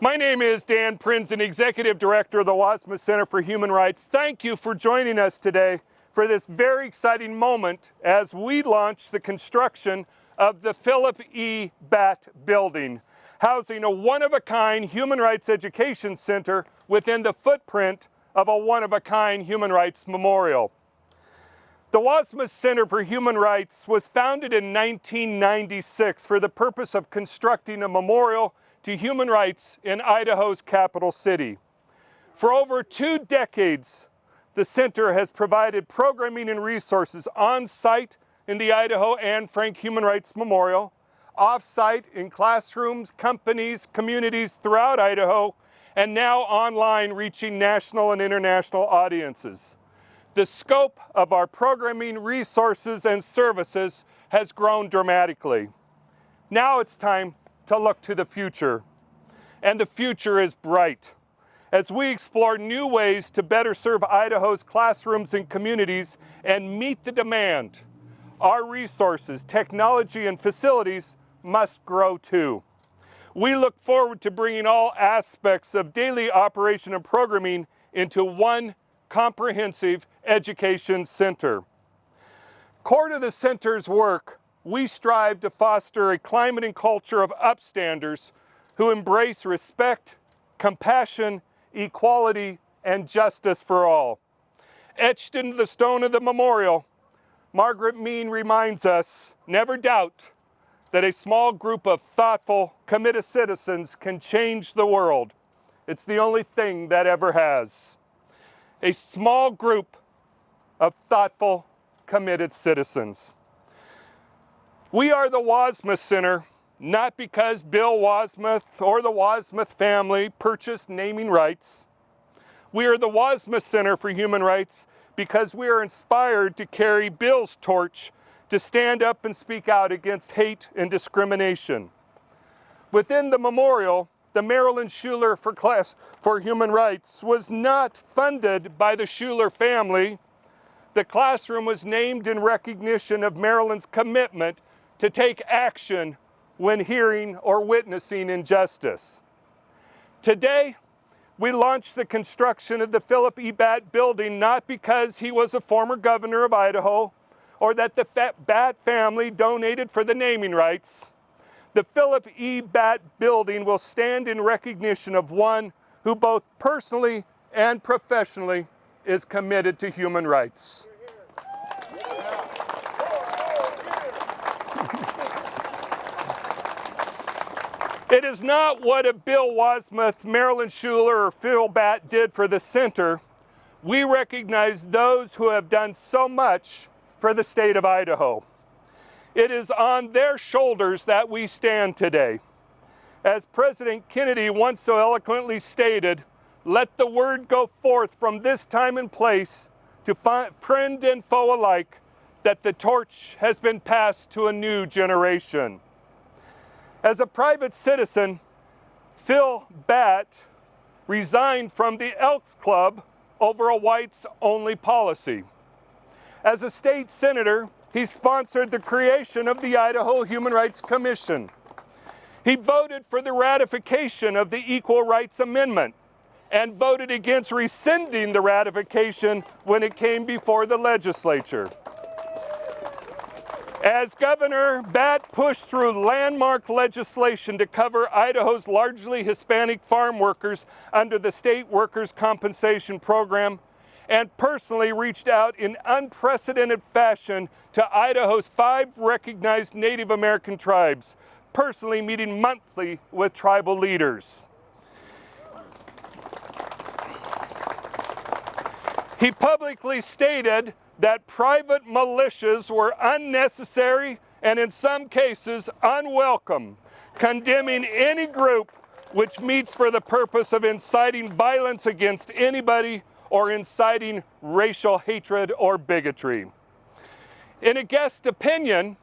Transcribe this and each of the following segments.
My name is Dan Prinzen, Executive Director of the Wassmuth Center for Human Rights. Thank you for joining us today for this very exciting moment as we launch the construction of the Philip E. Batt Building, housing a one-of-a-kind human rights education center within the footprint of a one-of-a-kind human rights memorial. The Wassmuth Center for Human Rights was founded in 1996 for the purpose of constructing a memorial to human rights in Idaho's capital city. For over 2 decades, the center has provided programming and resources on-site in the Idaho Anne Frank Human Rights Memorial, off-site in classrooms, companies, communities throughout Idaho, and now online reaching national and international audiences. The scope of our programming, resources, and services has grown dramatically. Now it's time to look to the future. And the future is bright. As we explore new ways to better serve Idaho's classrooms and communities and meet the demand, our resources, technology, and facilities must grow too. We look forward to bringing all aspects of daily operation and programming into one comprehensive education center. Core to the center's work, we strive to foster a climate and culture of upstanders who embrace respect, compassion, equality, and justice for all. Etched into the stone of the memorial, Margaret Mean reminds us, never doubt that a small group of thoughtful, committed citizens can change the world. It's the only thing that ever has. A small group of thoughtful, committed citizens. We are the Wassmuth Center, not because Bill Wassmuth or the Wassmuth family purchased naming rights. We are the Wassmuth Center for Human Rights because we are inspired to carry Bill's torch to stand up and speak out against hate and discrimination. Within the memorial, the Marilyn Schuler for Human Rights was not funded by the Schuler family. The classroom was named in recognition of Marilyn's commitment to take action when hearing or witnessing injustice. Today, we launched the construction of the Philip E. Batt Building not because he was a former governor of Idaho or that the Batt family donated for the naming rights. The Philip E. Batt Building will stand in recognition of one who both personally and professionally is committed to human rights. It is not what a Bill Wassmuth, Marilyn Schuler, or Phil Batt did for the center. We recognize those who have done so much for the state of Idaho. It is on their shoulders that we stand today. As President Kennedy once so eloquently stated, let the word go forth from this time and place to friend and foe alike that the torch has been passed to a new generation. As a private citizen, Phil Batt resigned from the Elks Club over a whites-only policy. As a state senator, he sponsored the creation of the Idaho Human Rights Commission. He voted for the ratification of the Equal Rights Amendment and voted against rescinding the ratification when it came before the legislature. As governor, Batt pushed through landmark legislation to cover Idaho's largely Hispanic farm workers under the State Workers' Compensation Program and personally reached out in unprecedented fashion to Idaho's 5 recognized Native American tribes, personally meeting monthly with tribal leaders. He publicly stated that private militias were unnecessary and in some cases unwelcome, condemning any group which meets for the purpose of inciting violence against anybody or inciting racial hatred or bigotry. In a guest opinion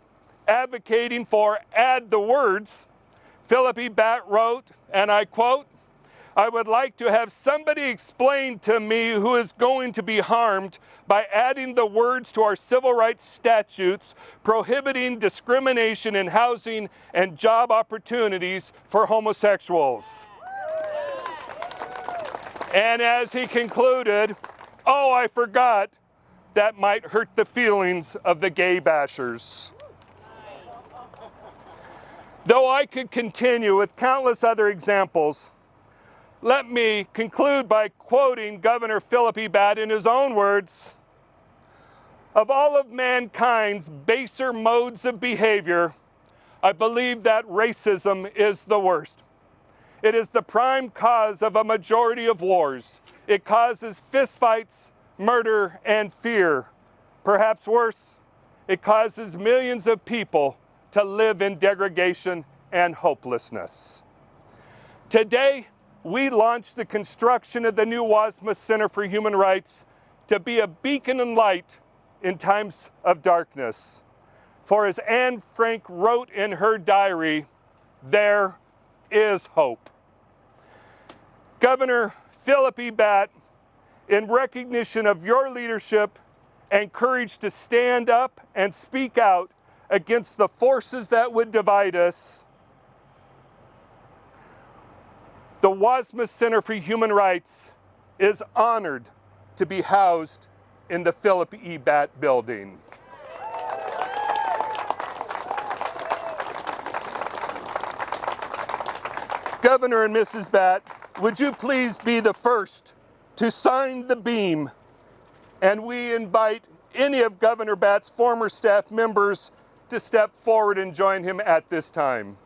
advocating for add the words, Philip E. Batt wrote, and I quote, "I would like to have somebody explain to me who is going to be harmed by adding the words to our civil rights statutes prohibiting discrimination in housing and job opportunities for homosexuals." And as he concluded, "Oh, I forgot, that might hurt the feelings of the gay bashers." Though I could continue with countless other examples, let me conclude by quoting Governor Philip E. Batt in his own words. "Of all of mankind's baser modes of behavior, I believe that racism is the worst. It is the prime cause of a majority of wars. It causes fistfights, murder, and fear. Perhaps worse, it causes millions of people to live in degradation and hopelessness." Today, we launched the construction of the new Wassmuth Center for Human Rights to be a beacon and light in times of darkness. For as Anne Frank wrote in her diary, there is hope. Governor Philip E. Batt, in recognition of your leadership and courage to stand up and speak out against the forces that would divide us, the Wassmuth Center for Human Rights is honored to be housed in the Philip E. Batt Building. Governor and Mrs. Batt, would you please be the first to sign the beam? And we invite any of Governor Batt's former staff members to step forward and join him at this time.